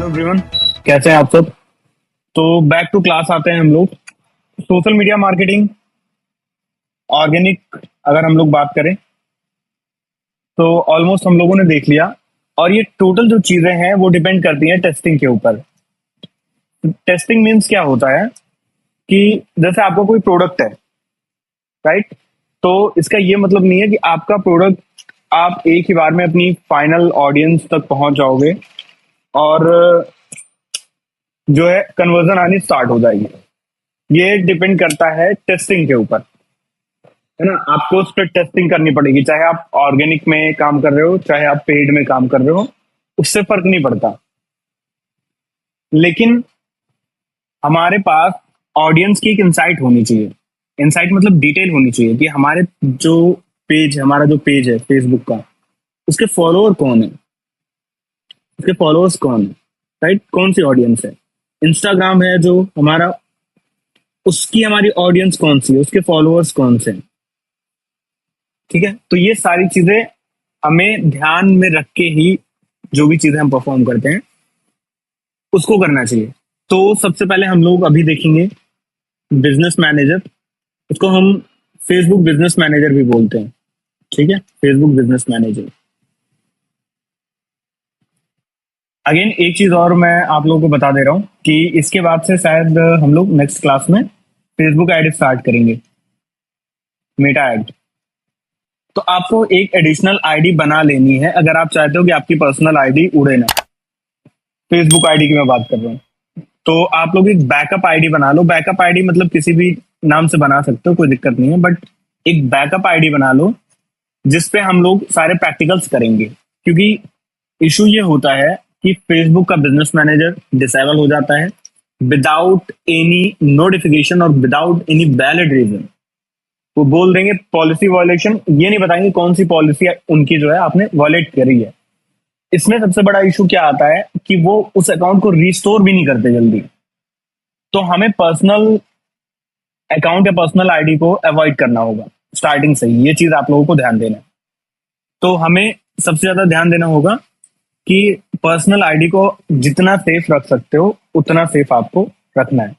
Hello everyone, कैसे हैं आप सब। तो बैक टू क्लास आते हैं हम लोग। सोशल मीडिया मार्केटिंग ऑर्गेनिक अगर हम लोग बात करें तो ऑलमोस्ट हम लोगों ने देख लिया। और ये टोटल जो चीजें हैं वो डिपेंड करती हैं टेस्टिंग के ऊपर। टेस्टिंग मीन्स क्या होता है कि जैसे आपका कोई प्रोडक्ट है, राइट। तो इसका ये मतलब नहीं है कि आपका प्रोडक्ट आप एक ही बार में अपनी फाइनल ऑडियंस तक पहुंच जाओगे और जो है कन्वर्जन आनी स्टार्ट हो जाएगी। ये डिपेंड करता है टेस्टिंग के ऊपर, है ना। आपको उस पर टेस्टिंग करनी पड़ेगी, चाहे आप ऑर्गेनिक में काम कर रहे हो चाहे आप पेड में काम कर रहे हो, उससे फर्क नहीं पड़ता। लेकिन हमारे पास ऑडियंस की एक इंसाइट होनी चाहिए। इंसाइट मतलब डिटेल होनी चाहिए कि हमारा जो पेज है फेसबुक का, उसके फॉलोअर कौन है, उसके फॉलोअर्स कौन है, राइट, कौन सी ऑडियंस है। इंस्टाग्राम है जो हमारा, उसकी हमारी ऑडियंस कौन सी है, उसके फॉलोअर्स कौन से हैं। ठीक है, तो ये सारी चीजें हमें ध्यान में रख के ही जो भी चीजें हम परफॉर्म करते हैं उसको करना चाहिए। तो सबसे पहले हम लोग अभी देखेंगे बिजनेस मैनेजर। उसको हम फेसबुक बिजनेस मैनेजर भी बोलते हैं। ठीक है, फेसबुक बिजनेस मैनेजर। अगेन एक चीज और मैं आप लोगों को बता दे रहा हूं कि इसके बाद से शायद हम लोग नेक्स्ट क्लास में फेसबुक ऐड स्टार्ट करेंगे, मेटा ऐड। तो आपको एक एडिशनल आईडी बना लेनी है अगर आप चाहते हो कि आपकी पर्सनल आईडी उड़े ना। फेसबुक आईडी की मैं बात कर रहा हूँ। तो आप लोग एक बैकअप आईडी बना लो। बैकअप आईडी मतलब किसी भी नाम से बना सकते हो, कोई दिक्कत नहीं है, बट एक बैकअप आईडी बना लो जिसपे हम लोग सारे प्रैक्टिकल्स करेंगे। क्योंकि इशू ये होता है कि फेसबुक का बिजनेस मैनेजर डिसेबल हो जाता है विदाउट एनी नोटिफिकेशन और विदाउट एनी वैलिड रीजन। वो बोल देंगे पॉलिसी वायलेशन, ये नहीं बताएंगे कौन सी पॉलिसी उनकी जो है आपने वायलेट करी है। इसमें सबसे बड़ा इशू क्या आता है कि वो उस अकाउंट को रिस्टोर भी नहीं करते जल्दी। तो हमें पर्सनल अकाउंट या पर्सनल आईडी को अवॉइड करना होगा स्टार्टिंग से ही। ये चीज आप लोगों को ध्यान देना है। तो हमें सबसे ज्यादा ध्यान देना होगा कि पर्सनल आईडी को जितना सेफ रख सकते हो उतना सेफ आपको रखना है।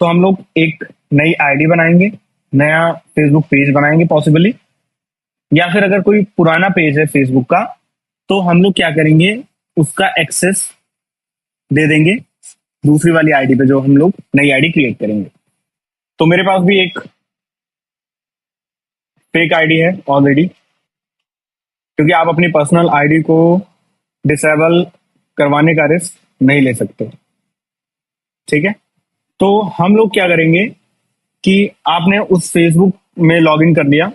तो हम लोग एक नई आईडी बनाएंगे, नया फेसबुक पेज बनाएंगे पॉसिबली, या फिर अगर कोई पुराना पेज है फेसबुक का तो हम लोग क्या करेंगे, उसका एक्सेस दे देंगे दूसरी वाली आईडी पे जो हम लोग नई आईडी क्रिएट करेंगे। तो मेरे पास भी एक फेक आईडी है ऑलरेडी, क्योंकि आप अपनी पर्सनल आईडी को डिसेबल करवाने का रिस्क नहीं ले सकते। ठीक है, तो हम लोग क्या करेंगे कि आपने उस फेसबुक में लॉगिन कर लिया।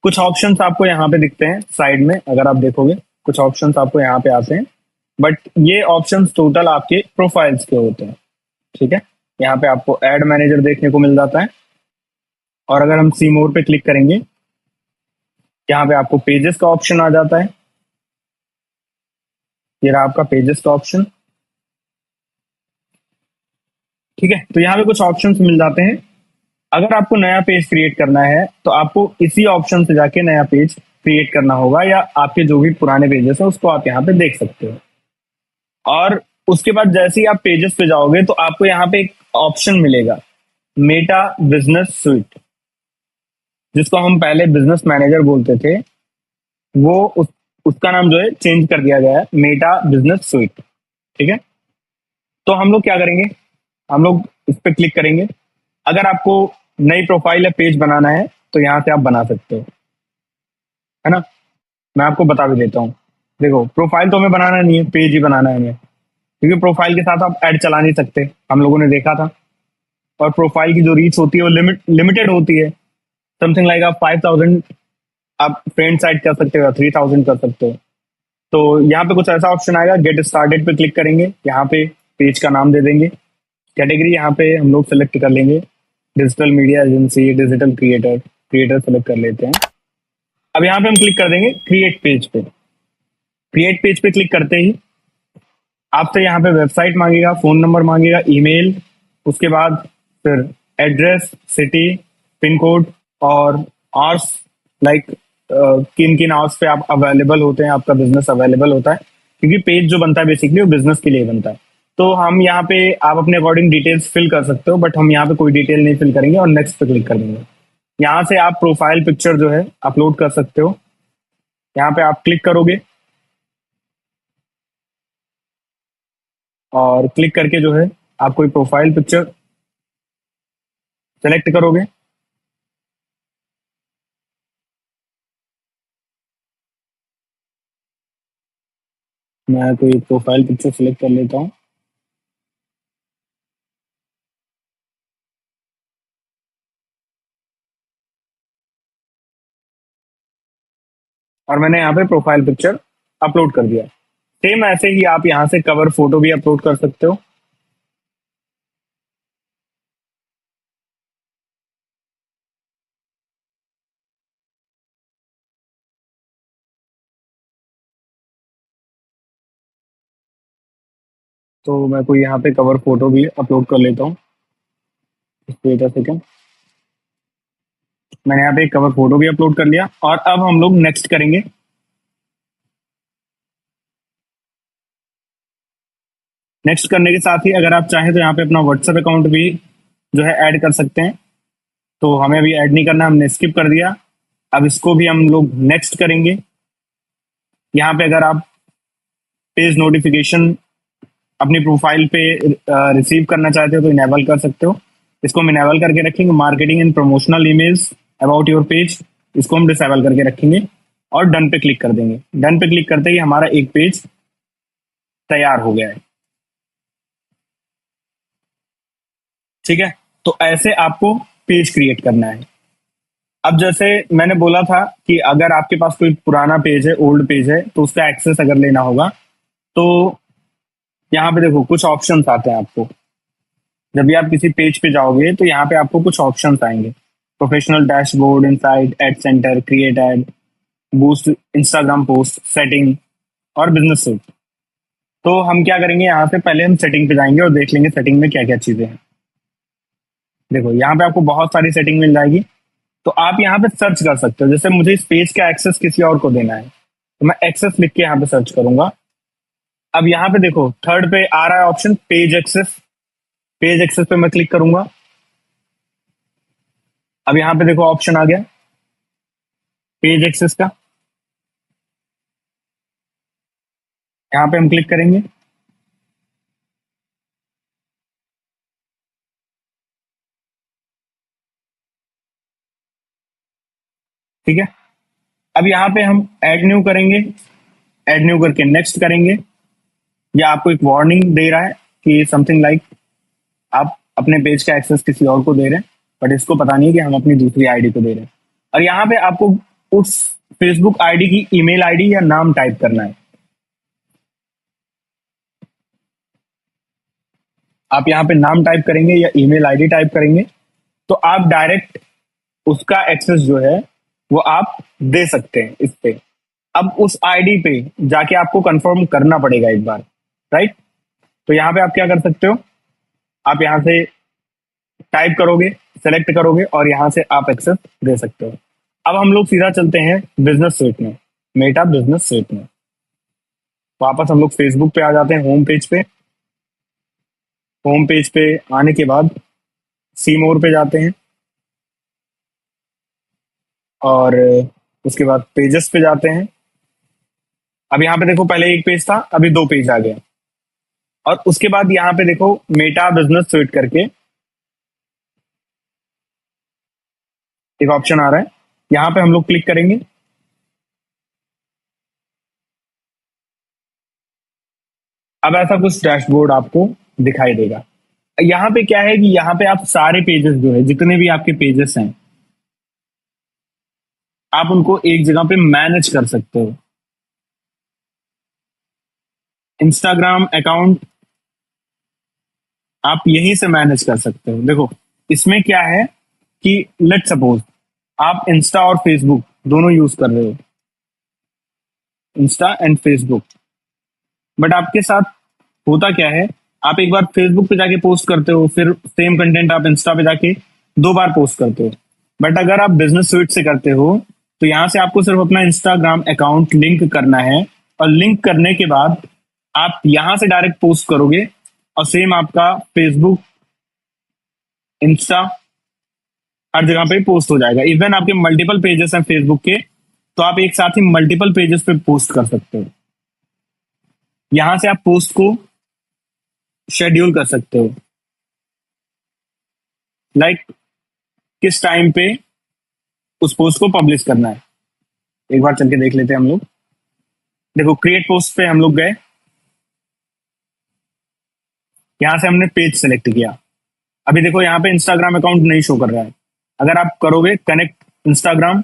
कुछ ऑप्शंस आपको यहाँ पे दिखते हैं साइड में, अगर आप देखोगे कुछ ऑप्शंस आपको यहाँ पे आते हैं, बट ये ऑप्शंस टोटल आपके प्रोफाइल्स के होते हैं। ठीक है, यहाँ पे आपको एड मैनेजर देखने को मिल जाता है। और अगर हम सी मोर पे क्लिक करेंगे, यहाँ पे आपको पेजेस का ऑप्शन आ जाता है। ये रहा आपका पेजेस का ऑप्शन। ठीक है, तो यहाँ पे कुछ ऑप्शंस मिल जाते हैं। अगर आपको नया पेज क्रिएट करना है तो आपको इसी ऑप्शन से जाके नया पेज क्रिएट करना होगा, या आपके जो भी पुराने पेजेस हैं उसको आप यहाँ पे देख सकते हो। और उसके बाद जैसे ही आप पेजेस पे जाओगे तो आपको यहाँ पे एक ऑप्शन मिलेगा, मेटा बिजनेस स्वीट, जिसको हम पहले बिजनेस मैनेजर बोलते थे। वो उसका नाम जो है चेंज कर दिया गया है, मेटा बिजनेस स्वीट। ठीक है, तो हम लोग क्या करेंगे, हम लोग इस पे क्लिक करेंगे। अगर आपको नई प्रोफाइल या पेज बनाना है तो यहाँ से आप बना सकते हो, है ना। मैं आपको बता भी देता हूँ। देखो, प्रोफाइल तो हमें बनाना नहीं है, पेज ही बनाना है हमें, क्योंकि प्रोफाइल के साथ आप ऐड चला नहीं सकते, हम लोगों ने देखा था। और प्रोफाइल की जो रीच होती है वो लिमिटेड होती है। समथिंग लाइक आप 5000 आप फ्रेंड्स ऐड कर सकते हो या 3000 कर सकते हो। तो यहाँ पे कुछ ऐसा ऑप्शन आएगा, गेट स्टार्टेड पे क्लिक करेंगे। यहाँ पे पेज का नाम दे देंगे, कैटेगरी यहाँ पे हम लोग सेलेक्ट कर लेंगे, digital media agency, digital creator select कर लेते हैं। अब यहाँ पे हम क्लिक कर देंगे क्रिएट पेज पे। क्रिएट पेज पे क्लिक करते ही आपसे यहाँ पे वेबसाइट मांगेगा, फोन नंबर मांगेगा, ईमेल, उसके बाद फिर एड्रेस, सिटी, पिन कोड और आवर्स, लाइक किन किन आवर्स पे आप अवेलेबल होते हैं, आपका बिजनेस अवेलेबल होता है, क्योंकि पेज जो बनता है बेसिकली वो बिजनेस के लिए बनता है। तो हम यहाँ पे आप अपने अकॉर्डिंग डिटेल्स फिल कर सकते हो, बट हम यहाँ पे कोई डिटेल नहीं फिल करेंगे और नेक्स्ट पे क्लिक कर देंगे। यहाँ से आप प्रोफाइल पिक्चर जो है अपलोड कर सकते हो। यहाँ पे आप क्लिक करोगे और क्लिक करके जो है आप कोई प्रोफाइल पिक्चर सेलेक्ट करोगे। मैं कोई प्रोफाइल पिक्चर सेलेक्ट कर लेता हूँ। और मैंने यहाँ पे प्रोफाइल पिक्चर अपलोड कर दिया। सेम ऐसे ही आप यहाँ से कवर फोटो भी अपलोड कर सकते हो। तो मैं कोई यहाँ पे कवर फोटो भी अपलोड कर लेता हूँ। वेट अ सेकंड, मैंने यहाँ पे एक कवर फोटो भी अपलोड कर लिया और अब हम लोग नेक्स्ट करेंगे। नेक्स्ट करने के साथ ही अगर आप चाहें तो यहाँ पे अपना व्हाट्सएप अकाउंट भी जो है ऐड कर सकते हैं। तो हमें अभी ऐड नहीं करना, हमने स्किप कर दिया। अब इसको भी हम लोग नेक्स्ट करेंगे। यहाँ पे अगर आप पेज नोटिफिकेशन अपनी प्रोफाइल पे रिसीव करना चाहते हो तो इनेबल कर सकते हो। इसको हम इनेबल करके रखेंगे। Marketing and promotional emails about your page, इसको हम डिसेबल करके रखेंगे और डन पे क्लिक कर देंगे। डन पे क्लिक करते ही हमारा एक पेज तैयार हो गया है। ठीक है, तो ऐसे आपको पेज क्रिएट करना है। अब जैसे मैंने बोला था कि अगर आपके पास कोई पुराना पेज है, ओल्ड पेज है, तो उसका एक्सेस अगर लेना होगा तो यहाँ पे देखो कुछ ऑप्शंस आते हैं आपको। जब भी आप किसी पेज पे जाओगे तो यहाँ पे आपको कुछ ऑप्शंस आएंगे। Professional dashboard, insight, ad centre, create ad, boost Instagram post, setting और बिजनेस सूट। तो हम क्या करेंगे, यहाँ से पहले हम सेटिंग पे जाएंगे और देख लेंगे सेटिंग में क्या क्या चीजें हैं। देखो यहाँ पे आपको बहुत सारी सेटिंग मिल जाएगी। तो आप यहाँ पे सर्च कर सकते हो। जैसे मुझे इस पेज का एक्सेस किसी और को देना है तो मैं एक्सेस लिख के यहाँ पे सर्च करूंगा। अब यहाँ पे देखो थर्ड पे आ रहा है option page access. Page access पे मैं क्लिक करूंगा। अब यहाँ पे देखो ऑप्शन आ गया पेज एक्सेस का। यहाँ पे हम क्लिक करेंगे। ठीक है, अब यहाँ पे हम ऐड न्यू करेंगे। ऐड न्यू करके नेक्स्ट करेंगे। या आपको एक वार्निंग दे रहा है कि समथिंग लाइक आप अपने पेज का एक्सेस किसी और को दे रहे हैं, बट इसको पता नहीं है कि हम अपनी दूसरी आईडी को दे रहे हैं। और यहाँ पे आपको उस फेसबुक आईडी की ईमेल आईडी या नाम टाइप करना है। आप यहाँ पे नाम टाइप करेंगे या ईमेल आईडी टाइप करेंगे तो आप डायरेक्ट उसका एक्सेस जो है वो आप दे सकते हैं इस पे। अब उस आईडी पे जाके आपको कंफर्म करना पड़ेगा एक बार, राइट। तो यहाँ पे आप क्या कर सकते हो, आप यहाँ से टाइप करोगे, सेलेक्ट करोगे और यहाँ से आप एक्सेस दे सकते हो। अब हम लोग सीधा चलते हैं बिजनेस सूट में, मेटा बिजनेस सूट में। वापस हम लोग फेसबुक पे आ जाते हैं, होम पेज पे। होम पेज पे आने के बाद सी मोर पे जाते हैं और उसके बाद पेजेस पे जाते हैं। अब यहाँ पे देखो पहले एक पेज था, अभी दो पेज आ गए। और उसके बाद यहाँ पे देखो मेटा बिजनेस सूट करके एक ऑप्शन आ रहा है, यहाँ पे हम लोग क्लिक करेंगे। अब ऐसा कुछ डैशबोर्ड आपको दिखाई देगा। यहाँ पे क्या है कि यहाँ पे आप सारे पेजेस जो है, जितने भी आपके पेजेस हैं, आप उनको एक जगह पे मैनेज कर सकते हो। इंस्टाग्राम अकाउंट आप यहीं से मैनेज कर सकते हो। देखो इसमें क्या है कि लेट सपोज आप इंस्टा और फेसबुक दोनों यूज कर रहे हो, इंस्टा एंड फेसबुक, बट आपके साथ होता क्या है, आप एक बार फेसबुक पे जाके पोस्ट करते हो, फिर सेम कंटेंट आप इंस्टा पे जाके दो बार पोस्ट करते हो। बट अगर आप बिजनेस स्विच से करते हो तो यहाँ से आपको सिर्फ अपना इंस्टाग्राम अकाउंट लिंक करना है और लिंक करने के बाद आप यहां से डायरेक्ट पोस्ट करोगे और सेम आपका फेसबुक, इंस्टा, हर जगह पे पोस्ट हो जाएगा। इवन आपके मल्टीपल पेजेस हैं फेसबुक के, तो आप एक साथ ही मल्टीपल पेजेस पे पोस्ट कर सकते हो। यहां से आप पोस्ट को शेड्यूल कर सकते हो, लाइक किस टाइम पे उस पोस्ट को पब्लिश करना है। एक बार चल के देख लेते हैं हम लोग। देखो क्रिएट पोस्ट पे हम लोग गए, यहां से हमने पेज सेलेक्ट किया। अभी देखो यहाँ पे इंस्टाग्राम अकाउंट नहीं शो कर रहा है। अगर आप करोगे कनेक्ट इंस्टाग्राम,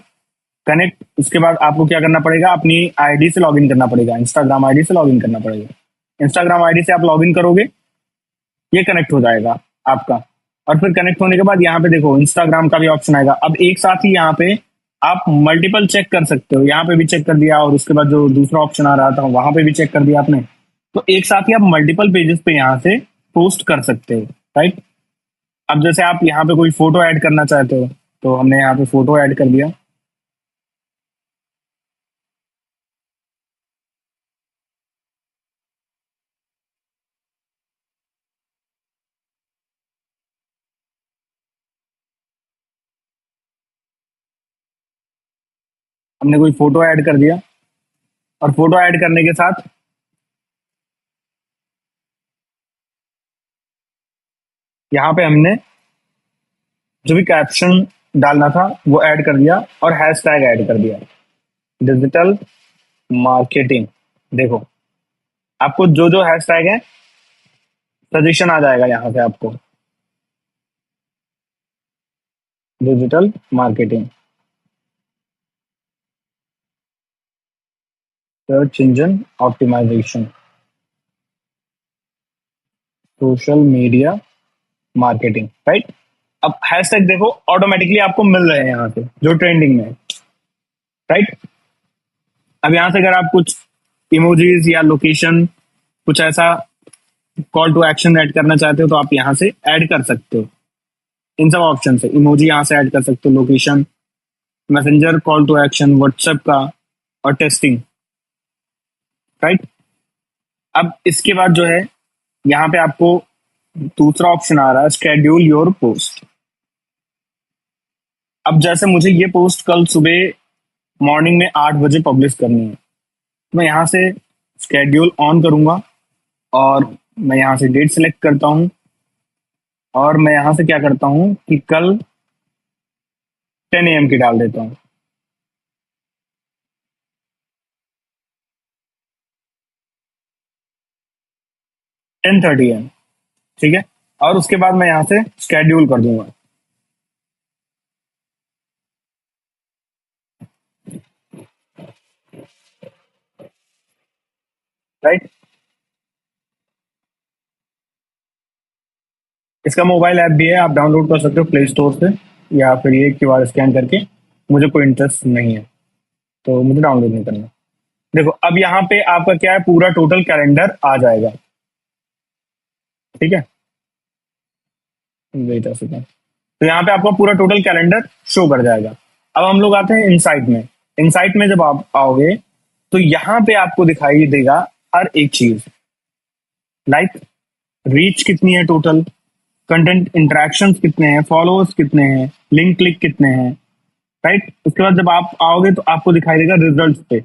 कनेक्ट, उसके बाद आपको क्या करना पड़ेगा, अपनी आईडी से लॉगिन करना पड़ेगा, इंस्टाग्राम आईडी से लॉगिन करना पड़ेगा। इंस्टाग्राम आईडी से आप लॉगिन करोगे, ये कनेक्ट हो जाएगा आपका। और फिर कनेक्ट होने के बाद यहाँ पे देखो इंस्टाग्राम का भी ऑप्शन आएगा। अब एक साथ ही यहाँ पे आप मल्टीपल चेक कर सकते हो। यहाँ पे भी चेक कर दिया और उसके बाद जो दूसरा ऑप्शन आ रहा था वहां पे भी चेक कर दिया आपने। तो एक साथ ही आप मल्टीपल पेजेस पे यहाँ से पोस्ट कर सकते हो, राइट। अब जैसे आप यहाँ पे कोई फोटो ऐड करना चाहते हो, तो हमने यहाँ पे फोटो ऐड कर दिया। हमने कोई फोटो ऐड कर दिया और फोटो ऐड करने के साथ यहाँ पे हमने जो भी कैप्शन डालना था वो ऐड कर दिया और हैशटैग ऐड कर दिया, डिजिटल मार्केटिंग। देखो आपको जो जो हैशटैग है सजेशन आ जाएगा यहाँ से आपको, digital marketing, search engine optimisation, social media marketing, right. अब हैशटैग देखो ऑटोमेटिकली आपको मिल रहे हैं यहाँ से जो ट्रेंडिंग में है, राइट। अब यहाँ से अगर आप कुछ इमोजीज या लोकेशन, कुछ ऐसा कॉल टू एक्शन ऐड करना चाहते हो तो आप यहाँ से ऐड कर सकते हो। इन सब ऑप्शन से इमोजी यहाँ से ऐड कर सकते हो, location, messenger call to action, WhatsApp का, और टेस्टिंग, राइट। अब इसके बाद जो है यहाँ पे आपको दूसरा ऑप्शन आ रहा है, शेड्यूल योर पोस्ट। अब जैसे मुझे ये पोस्ट कल सुबह मॉर्निंग में 8 बजे पब्लिश करनी है, तो मैं यहाँ से शेड्यूल ऑन करूंगा और मैं यहाँ से डेट सेलेक्ट करता हूँ और मैं यहाँ से क्या करता हूँ कि कल 10 AM की डाल देता हूँ। 10:30 AM, ठीक है। और उसके बाद मैं यहाँ से शेड्यूल कर दूंगा, राइट। इसका मोबाइल ऐप भी है, आप डाउनलोड कर सकते हो प्ले स्टोर से, या फिर ये QR स्कैन करके। मुझे कोई इंटरेस्ट नहीं है तो मुझे डाउनलोड नहीं करना। देखो अब यहाँ पे आपका क्या है, पूरा टोटल कैलेंडर आ जाएगा, ठीक है। Wait a second. तो यहाँ पे आपका पूरा टोटल कैलेंडर शो कर जाएगा। अब हम लोग आते हैं इनसाइट में। इनसाइट में जब आप आओगे तो यहाँ पे आपको दिखाई देगा हर एक चीज, लाइक रीच कितनी है टोटल, कंटेंट इंटरेक्शंस कितने हैं, फॉलोअर्स कितने हैं, लिंक क्लिक कितने हैं, राइट। उसके बाद जब आप आओगे तो आपको दिखाई देगा रिजल्ट पे।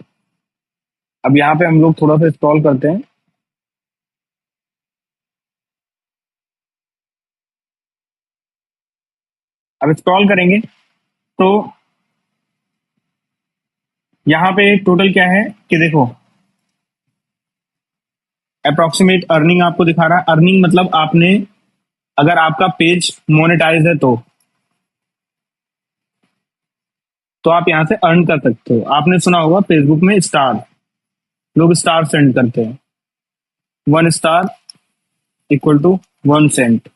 अब यहाँ पे हम लोग थोड़ा सा स्क्रॉल करते हैं। अब स्क्रॉल करेंगे तो यहाँ पे टोटल क्या है कि देखो अप्रोक्सीमेट अर्निंग आपको दिखा रहा है। अर्निंग मतलब आपने, अगर आपका पेज मोनेटाइज है तो आप यहाँ से अर्न कर सकते हो। आपने सुना होगा फेसबुक में स्टार, लोग स्टार सेंड करते हैं, 1 स्टार इक्वल टू 1 सेंट,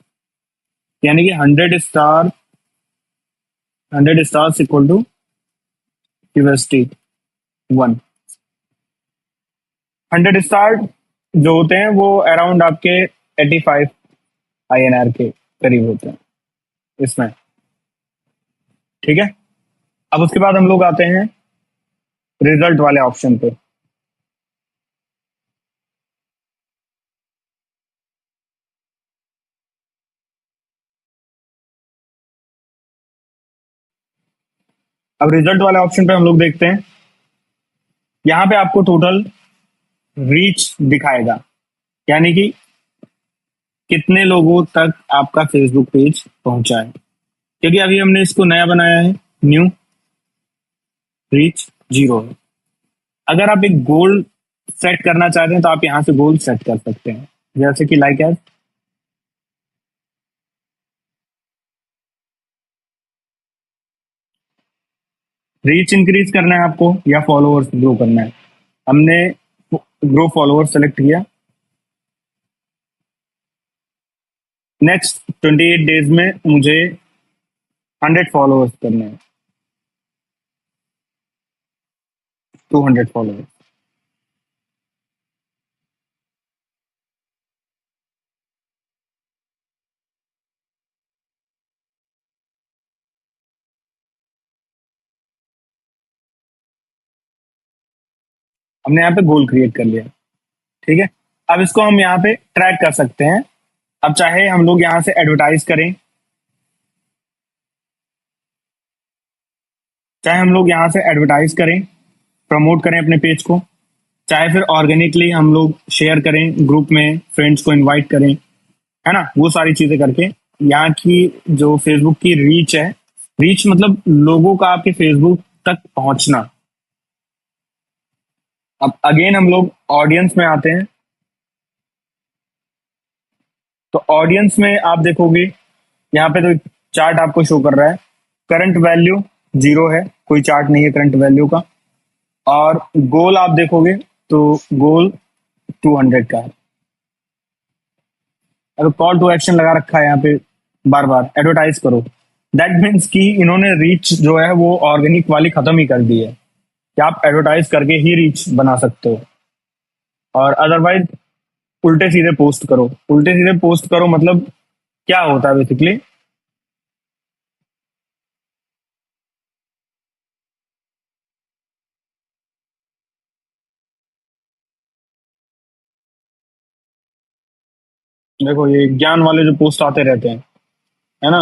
यानी कि 100 स्टार इक्वल टू $1। 100 स्टार जो होते हैं वो अराउंड आपके 85 INR के करीब होते हैं इसमें, ठीक है। अब उसके बाद हम लोग आते हैं रिजल्ट वाले ऑप्शन पे। अब रिजल्ट वाले ऑप्शन पे हम लोग देखते हैं, यहाँ पे आपको टोटल रीच दिखाएगा, यानी कि कितने लोगों तक आपका फेसबुक पेज पहुंचा है, क्योंकि अभी हमने इसको नया बनाया है, न्यू, रीच 0 है। अगर आप एक गोल सेट करना चाहते हैं तो आप यहाँ से गोल सेट कर सकते हैं, जैसे कि लाइक एज रीच इंक्रीज करना है आपको या फॉलोअर्स ग्रो करना है। हमने ग्रो फॉलोअर्स सेलेक्ट किया। नेक्स्ट 28 डेज में मुझे 100 फॉलोअर्स करने हैं, 200 फॉलोअर्स। हमने यहाँ पे गोल क्रिएट कर लिया, ठीक है। अब इसको हम यहाँ पे ट्रैक कर सकते हैं। अब चाहे हम लोग यहाँ से एडवर्टाइज करें, चाहे हम लोग यहाँ से एडवर्टाइज करें, प्रमोट करें अपने पेज को, चाहे फिर ऑर्गेनिकली हम लोग शेयर करें ग्रुप में, फ्रेंड्स को इनवाइट करें, है ना, वो सारी चीजें करके यहाँ की जो फेसबुक की रीच है, रीच मतलब लोगों का आपके फेसबुक तक पहुंचना। अब अगेन हम लोग ऑडियंस में आते हैं, तो ऑडियंस में आप देखोगे यहाँ पे तो चार्ट आपको शो कर रहा है, करंट वैल्यू 0 है, कोई चार्ट नहीं है करंट वैल्यू का। और गोल आप देखोगे तो गोल 200 का है। अब कॉल टू एक्शन लगा रखा है यहाँ पे, बार बार एडवर्टाइज करो, दैट मीन्स कि इन्होंने रीच जो है वो ऑर्गेनिक वाली खत्म ही कर दी है, कि आप एडवर्टाइज करके ही रीच बना सकते हो। और अदरवाइज उल्टे सीधे पोस्ट करो, उल्टे सीधे पोस्ट करो मतलब क्या होता है बेसिकली, देखो ये ज्ञान वाले जो पोस्ट आते रहते हैं, है ना,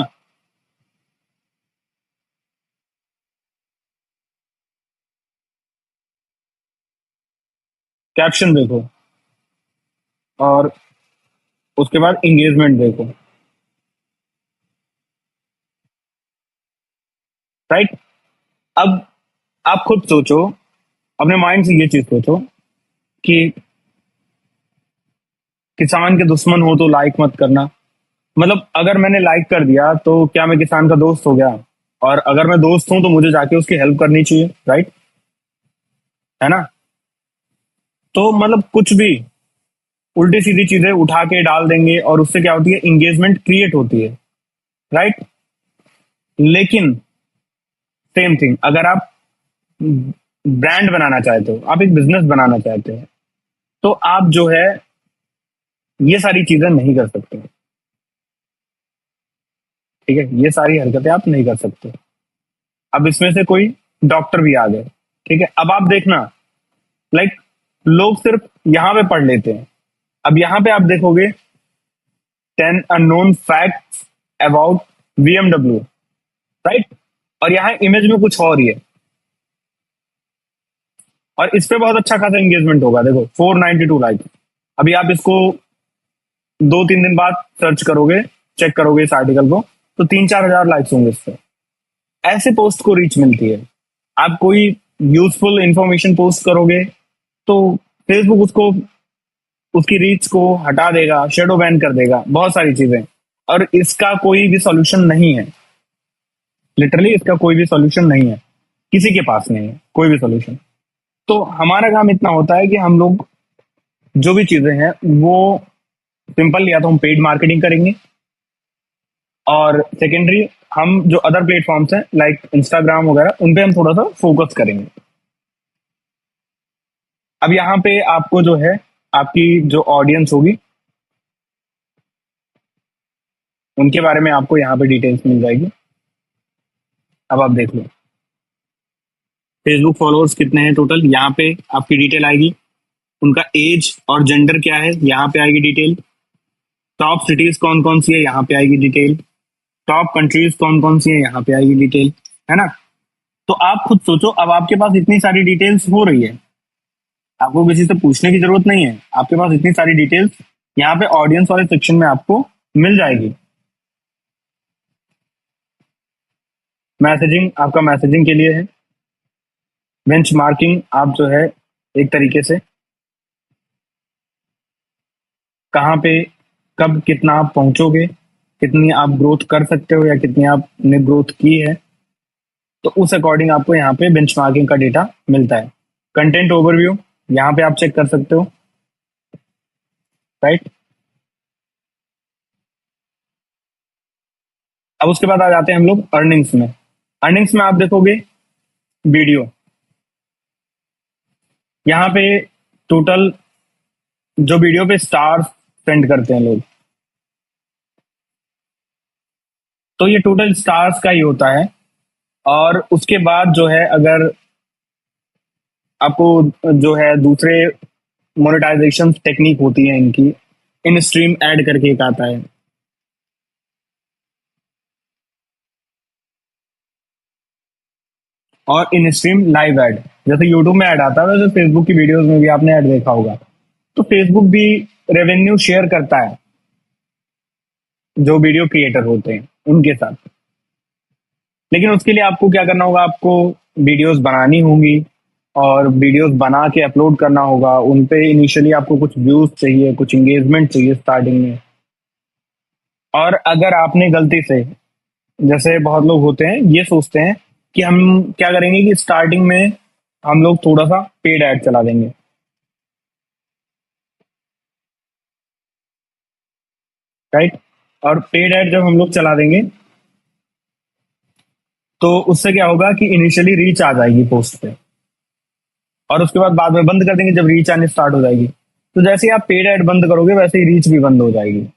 कैप्शन देखो और उसके बाद एंगेजमेंट देखो, राइट। अब आप खुद सोचो, अपने माइंड से ये चीज सोचो कि किसान के दुश्मन हो तो लाइक मत करना। मतलब अगर मैंने लाइक कर दिया तो क्या मैं किसान का दोस्त हो गया? और अगर मैं दोस्त हूं तो मुझे जाके उसकी हेल्प करनी चाहिए, राइट, है ना। तो मतलब कुछ भी उल्टी सीधी चीजें उठा के डाल देंगे और उससे क्या होती है, इंगेजमेंट क्रिएट होती है, राइट। लेकिन सेम थिंग अगर आप ब्रांड बनाना चाहते हो, आप एक बिजनेस बनाना चाहते हो, तो आप जो है ये सारी चीजें नहीं कर सकते, ठीक है, ये सारी हरकतें आप नहीं कर सकते। अब इसमें से कोई डॉक्टर भी आ गए, ठीक है, अब आप देखना, लाइक लोग सिर्फ यहाँ पे पढ़ लेते हैं। अब यहाँ पे आप देखोगे 10 unknown facts about BMW, right, और यहाँ इमेज में कुछ और ही है, और इस पे बहुत अच्छा खासा एंगेजमेंट होगा। देखो 492 लाइक। अभी आप इसको 2-3 दिन बाद सर्च करोगे, चेक करोगे इस आर्टिकल को, तो 3-4 हजार लाइक्स होंगे इस पे। ऐसे पोस्ट को रीच मिलती है। आप कोई यूजफुल इंफॉर्मेशन पोस्ट करोगे तो फेसबुक उसको, उसकी रीच को हटा देगा, शेडो बैन कर देगा, बहुत सारी चीजें। और इसका कोई भी सॉल्यूशन नहीं है, लिटरली इसका कोई भी सॉल्यूशन नहीं है, किसी के पास नहीं है कोई भी सॉल्यूशन। तो हमारा काम इतना होता है कि हम लोग जो भी चीजें हैं वो सिंपल, या तो हम पेड मार्केटिंग करेंगे, और सेकेंडरी हम जो अदर प्लेटफॉर्म्स हैं लाइक इंस्टाग्राम वगैरह, उन पे हम थोड़ा सा फोकस करेंगे। अब यहाँ पे आपको जो है, आपकी जो ऑडियंस होगी उनके बारे में आपको यहाँ पे डिटेल्स मिल जाएगी। अब आप देख लो फेसबुक फॉलोअर्स कितने हैं टोटल, यहाँ पे आपकी डिटेल आएगी, उनका एज और जेंडर क्या है यहाँ पे आएगी डिटेल, टॉप सिटीज कौन कौन सी है यहाँ पे आएगी डिटेल, टॉप कंट्रीज कौन कौन सी है यहाँ पे आएगी डिटेल, है ना। तो आप खुद सोचो, अब आपके पास इतनी सारी डिटेल्स हो रही है, आपको किसी से पूछने की जरूरत नहीं है, आपके पास इतनी सारी डिटेल्स यहाँ पे ऑडियंस वाले सेक्शन में आपको मिल जाएगी। मैसेजिंग आपका मैसेजिंग के लिए है। बेंचमार्किंग आप जो है एक तरीके से कहाँ पे कब कितना आप पहुंचोगे, कितनी आप ग्रोथ कर सकते हो या कितनी आपने ग्रोथ की है, तो उस अकॉर्डिंग आपको यहाँ पे बेंचमार्किंग का डेटा मिलता है। कंटेंट ओवरव्यू यहाँ पे आप चेक कर सकते हो, राइट। अब उसके बाद आ जाते हैं हम लोग अर्निंग्स में। अर्निंग्स में आप देखोगे वीडियो, यहाँ पे टोटल जो वीडियो पे स्टार सेंड करते हैं लोग, तो ये टोटल स्टार्स का ही होता है। और उसके बाद जो है अगर आपको जो है दूसरे मोनेटाइजेशन टेक्निक होती है इनकी, इन स्ट्रीम ऐड करके एक आता है, और इन स्ट्रीम लाइव ऐड, जैसे यूट्यूब में ऐड आता है वैसे फेसबुक की वीडियोस में भी आपने ऐड देखा होगा। तो फेसबुक भी रेवेन्यू शेयर करता है जो वीडियो क्रिएटर होते हैं उनके साथ। लेकिन उसके लिए आपको क्या करना होगा, आपको वीडियोस बनानी होंगी और वीडियोस बना के अपलोड करना होगा। उन पे इनिशियली आपको कुछ व्यूज चाहिए, कुछ एंगेजमेंट चाहिए स्टार्टिंग में। और अगर आपने गलती से, जैसे बहुत लोग होते हैं ये सोचते हैं कि हम क्या करेंगे कि स्टार्टिंग में हम लोग थोड़ा सा पेड ऐड चला देंगे, राइट। और पेड ऐड जब हम लोग चला देंगे तो उससे क्या होगा कि इनिशियली रीच आ जाएगी पोस्ट पे, और उसके बाद में बंद कर देंगे जब रीच आने स्टार्ट हो जाएगी। तो जैसे ही आप पेड ऐड बंद करोगे वैसे ही रीच भी बंद हो जाएगी।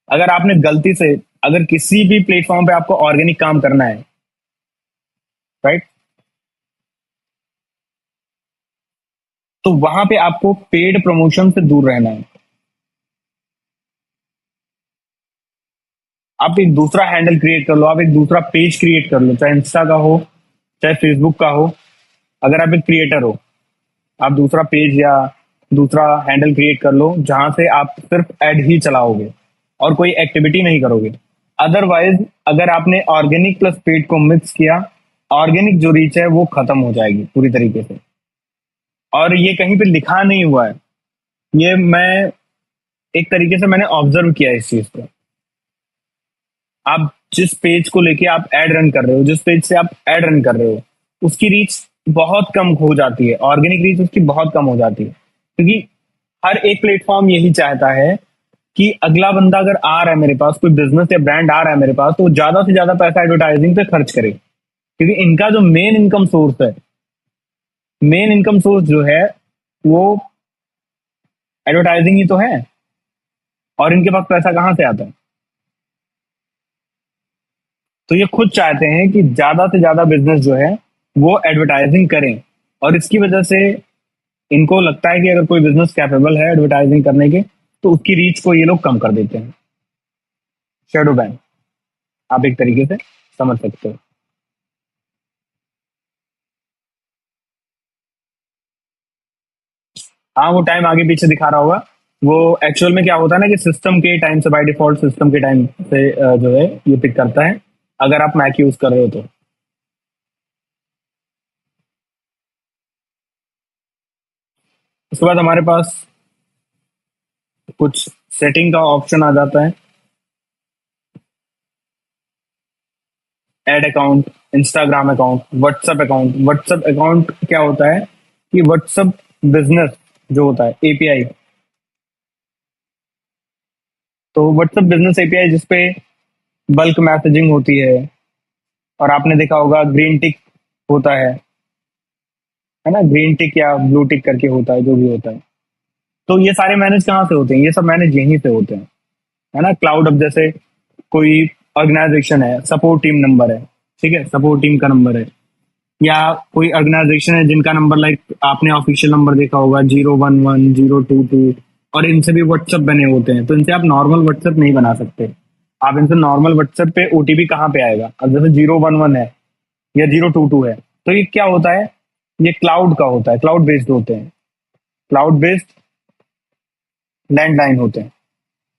अगर आपने गलती से, अगर किसी भी प्लेटफॉर्म पे आपको ऑर्गेनिक काम करना है, राइट, तो वहां पे आपको पेड प्रमोशन से दूर रहना है। आप एक दूसरा हैंडल क्रिएट कर लो, आप एक दूसरा पेज क्रिएट कर लो, चाहे इंस्टा का हो चाहे फेसबुक का हो। अगर आप एक क्रिएटर हो, आप दूसरा पेज या दूसरा हैंडल क्रिएट कर लो जहां से आप सिर्फ ऐड ही चलाओगे और कोई एक्टिविटी नहीं करोगे। अदरवाइज अगर आपने ऑर्गेनिक प्लस पेड को मिक्स किया, ऑर्गेनिक जो रीच है वो खत्म हो जाएगी पूरी तरीके से। और ये कहीं पे लिखा नहीं हुआ है, ये मैं एक तरीके से मैंने ऑब्जर्व किया इस चीज को। आप जिस पेज को लेके आप एड रन कर रहे हो, जिस पेज से आप एड रन कर रहे हो, उसकी रीच बहुत कम हो जाती है, ऑर्गेनिक रीच उसकी बहुत कम हो जाती है। क्योंकि हर एक प्लेटफॉर्म यही चाहता है कि अगला बंदा अगर आ रहा है मेरे पास, कोई बिजनेस या ब्रांड आ रहा है मेरे पास, तो ज्यादा से ज्यादा पैसा एडवर्टाइजिंग पे खर्च करे। क्योंकि इनका जो मेन इनकम सोर्स है, मेन इनकम सोर्स जो है वो एडवर्टाइजिंग ही तो है, और इनके पास पैसा कहाँ से आता है। तो ये खुद चाहते हैं कि ज्यादा से ज्यादा बिजनेस जो है वो एडवर्टाइजिंग करें, और इसकी वजह से इनको लगता है कि अगर कोई बिजनेस कैपेबल है एडवर्टाइजिंग करने के, तो उसकी रीच को ये लोग कम कर देते हैं। शेडो बैन आप एक तरीके से समझ सकते हो। हाँ, वो टाइम आगे पीछे दिखा रहा होगा। वो एक्चुअल में क्या होता है ना कि सिस्टम के टाइम से, बाय डिफॉल्ट सिस्टम के टाइम से जो है ये पिक करता है, अगर आप मैक यूज कर रहे हो तो। उसके बाद हमारे पास कुछ सेटिंग का ऑप्शन आ जाता है। Add account, Instagram account, WhatsApp account. WhatsApp account क्या होता है कि व्हाट्सएप बिजनेस जो होता है एपीआई, तो व्हाट्सएप बिजनेस एपीआई जिसपे बल्क मैसेजिंग होती है, और आपने देखा होगा ग्रीन टिक होता है ना, ग्रीन टिक या ब्लू टिक करके होता है, जो भी होता है। तो ये सारे मैनेज कहाँ से होते हैं, ये सब मैनेज यहीं से होते हैं, है ना। क्लाउड, अब जैसे कोई ऑर्गेनाइजेशन है, सपोर्ट टीम नंबर है, ठीक है, सपोर्ट टीम का नंबर है, या कोई ऑर्गेनाइजेशन है जिनका नंबर, लाइक आपने ऑफिशियल नंबर देखा होगा 011 022, और इनसे भी व्हाट्सएप बने होते हैं। तो इनसे आप नॉर्मल व्हाट्सएप नहीं बना सकते। आप इनसे नॉर्मल व्हाट्सएप पे ओटीपी कहाँ पे आएगा, अब जैसे 011 है या 022 है, तो ये क्या होता है, ये क्लाउड का होता है, क्लाउड बेस्ड होते हैं, क्लाउड बेस्ड लैंडलाइन होते हैं।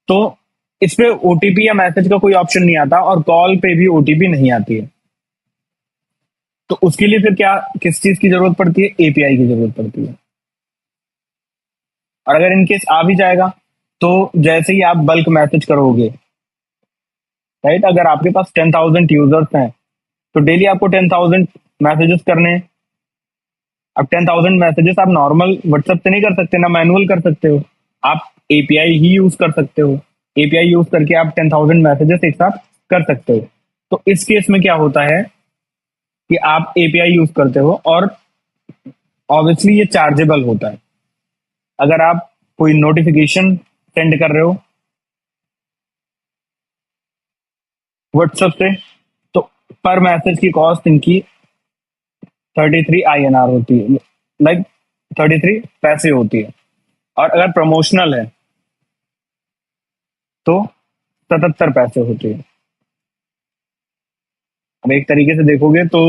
तो इस पे ओटीपी या मैसेज का कोई ऑप्शन नहीं आता और कॉल पे भी ओटीपी नहीं आती है। तो उसके लिए फिर क्या, किस चीज की जरूरत पड़ती है, एपीआई की जरूरत पड़ती है। और अगर इनकेस आ भी जाएगा तो जैसे ही आप बल्क मैसेज करोगे, राइट, अगर आपके पास 10,000 यूजर्स हैं तो डेली आपको 10,000 मैसेजेस करने हैं। अब 10,000 मैसेजेस आप नॉर्मल व्हाट्सएप से नहीं कर सकते, ना मैनुअल कर सकते हो, आप एपीआई ही यूज कर सकते हो। एपीआई यूज करके आप 10,000 मैसेजेस एक साथ कर सकते हो। तो इस केस में क्या होता है कि आप एपीआई यूज करते हो और ऑब्वियसली ये चार्जेबल होता है। अगर आप कोई नोटिफिकेशन सेंड कर रहे हो व्हाट्सएप से, तो पर मैसेज की कॉस्ट इनकी 33 INR होती है, लाइक 33 पैसे होती है। और अगर प्रमोशनल है तो 77 पैसे होती है। अब एक तरीके से देखोगे तो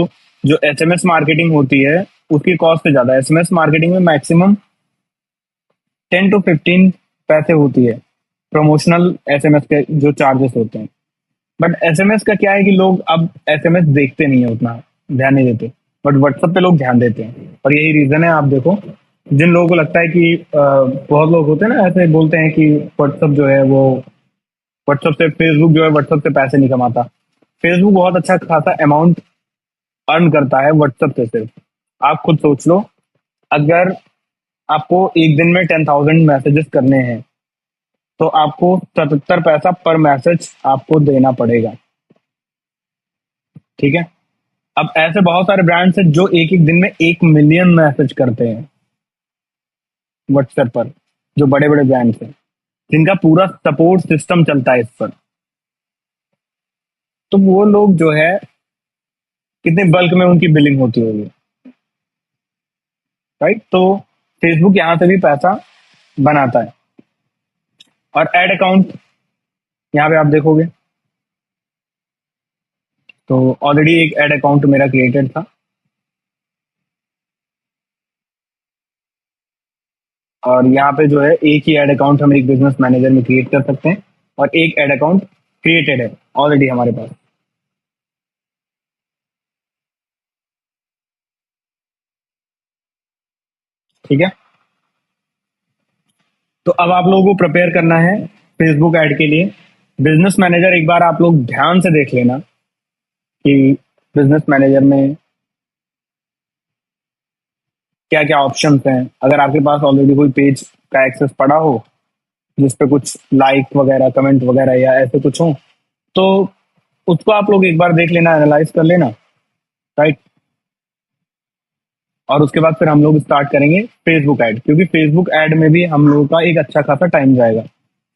जो एसएमएस मार्केटिंग होती है उसकी कॉस्ट से ज्यादा, एसएमएस मार्केटिंग में मैक्सिमम 10 to 15 पैसे होती है, प्रमोशनल एसएमएस के जो चार्जेस होते हैं। बट एसएमएस का क्या है कि लोग अब एसएमएस देखते नहीं है, उतना ध्यान नहीं देते। बट व्हाट्सएप पे लोग ध्यान देते हैं और यही रीजन है। आप देखो, जिन लोगों को लगता है कि बहुत लोग होते हैं ना ऐसे बोलते हैं कि व्हाट्सएप जो है वो, व्हाट्सएप से, फेसबुक जो है व्हाट्सएप से पैसे नहीं कमाता। फेसबुक बहुत अच्छा खासा अमाउंट अर्न करता है व्हाट्सएप से सिर्फ। आप खुद सोच लो, अगर आपको एक दिन में 10,000 मैसेजेस करने हैं तो आपको 77 पैसा पर मैसेज आपको देना पड़ेगा। ठीक है। अब ऐसे बहुत सारे ब्रांड्स हैं जो एक एक दिन में 1 मिलियन मैसेज करते हैं व्हाट्सएप पर, जो बड़े बड़े ब्रांड्स हैं जिनका पूरा सपोर्ट सिस्टम चलता है इस पर। तो वो लोग जो है कितने बल्क में उनकी बिलिंग होती होगी, राइट। तो फेसबुक यहाँ से भी पैसा बनाता है। और एड अकाउंट यहाँ पे आप देखोगे तो ऑलरेडी एक एड अकाउंट मेरा क्रिएटेड था और यहाँ पे जो है एक ही एड अकाउंट हम एक बिजनेस मैनेजर में क्रिएट कर सकते हैं और एक एड अकाउंट क्रिएटेड है ऑलरेडी हमारे पास। ठीक है। तो अब आप लोगों को प्रिपेयर करना है फेसबुक ऐड के लिए। बिजनेस मैनेजर एक बार आप लोग ध्यान से देख लेना कि बिजनेस मैनेजर में क्या क्या ऑप्शंस हैं। अगर आपके पास ऑलरेडी कोई पेज का एक्सेस पड़ा हो जिस पे कुछ लाइक वगैरह, कमेंट वगैरह या ऐसे कुछ हो, तो उसको आप लोग एक बार देख लेना, एनालाइज कर लेना, राइट। और उसके बाद फिर हम लोग स्टार्ट करेंगे फेसबुक ऐड, क्योंकि फेसबुक ऐड में भी हम लोगों का एक अच्छा खासा टाइम जाएगा।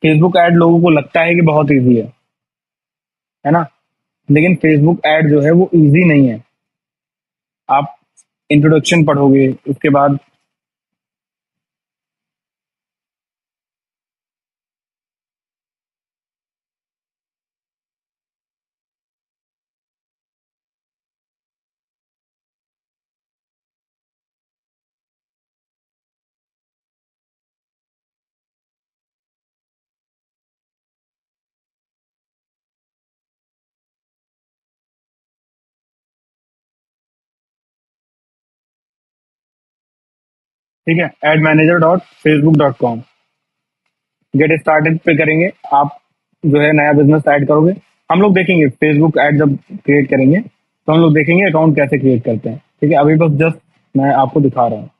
फेसबुक ऐड लोगों को लगता है कि बहुत ईजी है ना, लेकिन फेसबुक ऐड जो है वो ईजी नहीं है। आप इंट्रोडक्शन पढ़ोगे उसके बाद ठीक है, admanager.facebook.com गेट स्टार्टेड पे करेंगे आप, जो है नया बिजनेस ऐड करोगे। हम लोग देखेंगे फेसबुक ऐड जब क्रिएट करेंगे तो हम लोग देखेंगे अकाउंट कैसे क्रिएट करते हैं। ठीक है, अभी बस जस्ट मैं आपको दिखा रहा हूँ,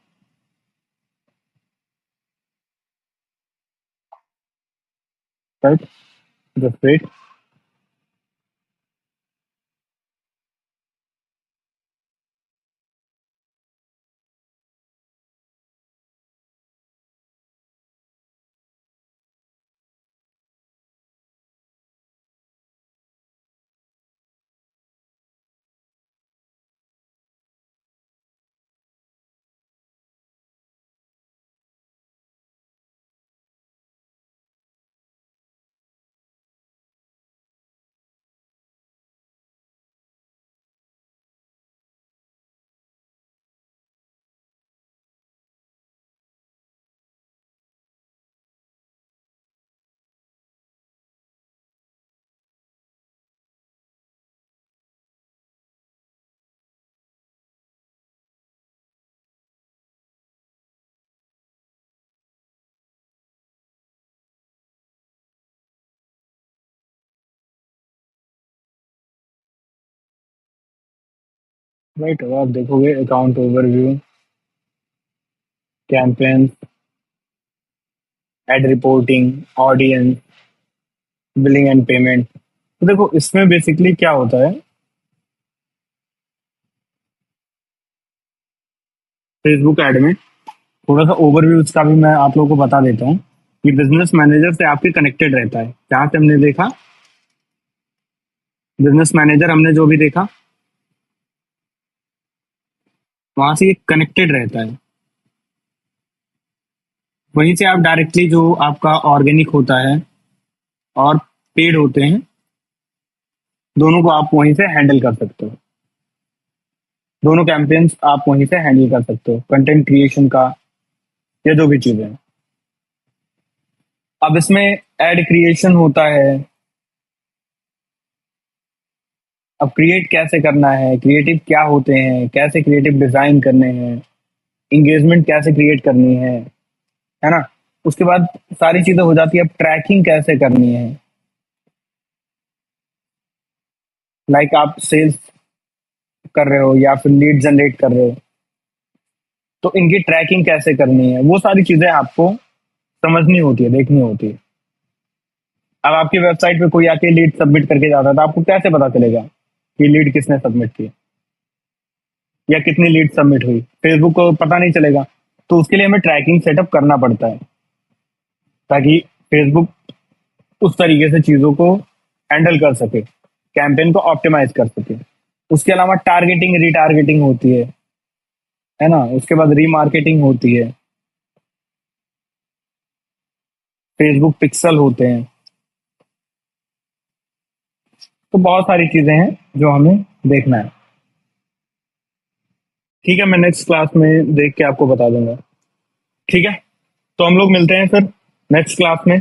राइट, जस्ट वेट। राइट। आप देखोगे account overview, campaign, ad reporting, audience, billing and payment. तो देखो इसमें बेसिकली क्या होता है, फेसबुक ऐड में थोड़ा सा ओवरव्यू इसका भी मैं आप लोगों को बता देता हूँ कि बिजनेस मैनेजर से आपके कनेक्टेड रहता है। जहां से हमने देखा, बिजनेस मैनेजर हमने जो भी देखा, वहां से ये कनेक्टेड रहता है। वहीं से आप डायरेक्टली जो आपका ऑर्गेनिक होता है और पेड होते हैं, दोनों को आप वहीं से हैंडल कर सकते हो। दोनों कैंपेन्स आप वहीं से हैंडल कर सकते हो, कंटेंट क्रिएशन का या जो भी चीजें हैं। अब इसमें एड क्रिएशन होता है। अब क्रिएट कैसे करना है, क्रिएटिव क्या होते हैं, कैसे क्रिएटिव डिजाइन करने हैं, इंगेजमेंट कैसे क्रिएट करनी है ना। उसके बाद सारी चीजें हो जाती है। अब ट्रैकिंग कैसे करनी है, लाइक आप सेल्स कर रहे हो या फिर लीड जनरेट कर रहे हो, तो इनकी ट्रैकिंग कैसे करनी है, वो सारी चीजें आपको समझनी होती है, देखनी होती है। अब आपकी वेबसाइट पे कोई आके लीड सबमिट करके जाता है तो आपको कैसे पता चलेगा कि लीड किसने सबमिट की या कितनी लीड सबमिट हुई, फेसबुक को पता नहीं चलेगा। तो उसके लिए हमें ट्रैकिंग सेटअप करना पड़ता है, ताकि फेसबुक उस तरीके से चीजों को हैंडल कर सके, कैंपेन को ऑप्टिमाइज कर सके। उसके अलावा टारगेटिंग, रिटारगेटिंग होती है ना। उसके बाद रीमार्केटिंग होती है, फेसबुक पिक्सल होते हैं। तो बहुत सारी चीजें हैं जो हमें देखना है। ठीक है, मैं नेक्स्ट क्लास में देख के आपको बता दूंगा। ठीक है, तो हम लोग मिलते हैं फिर नेक्स्ट क्लास में।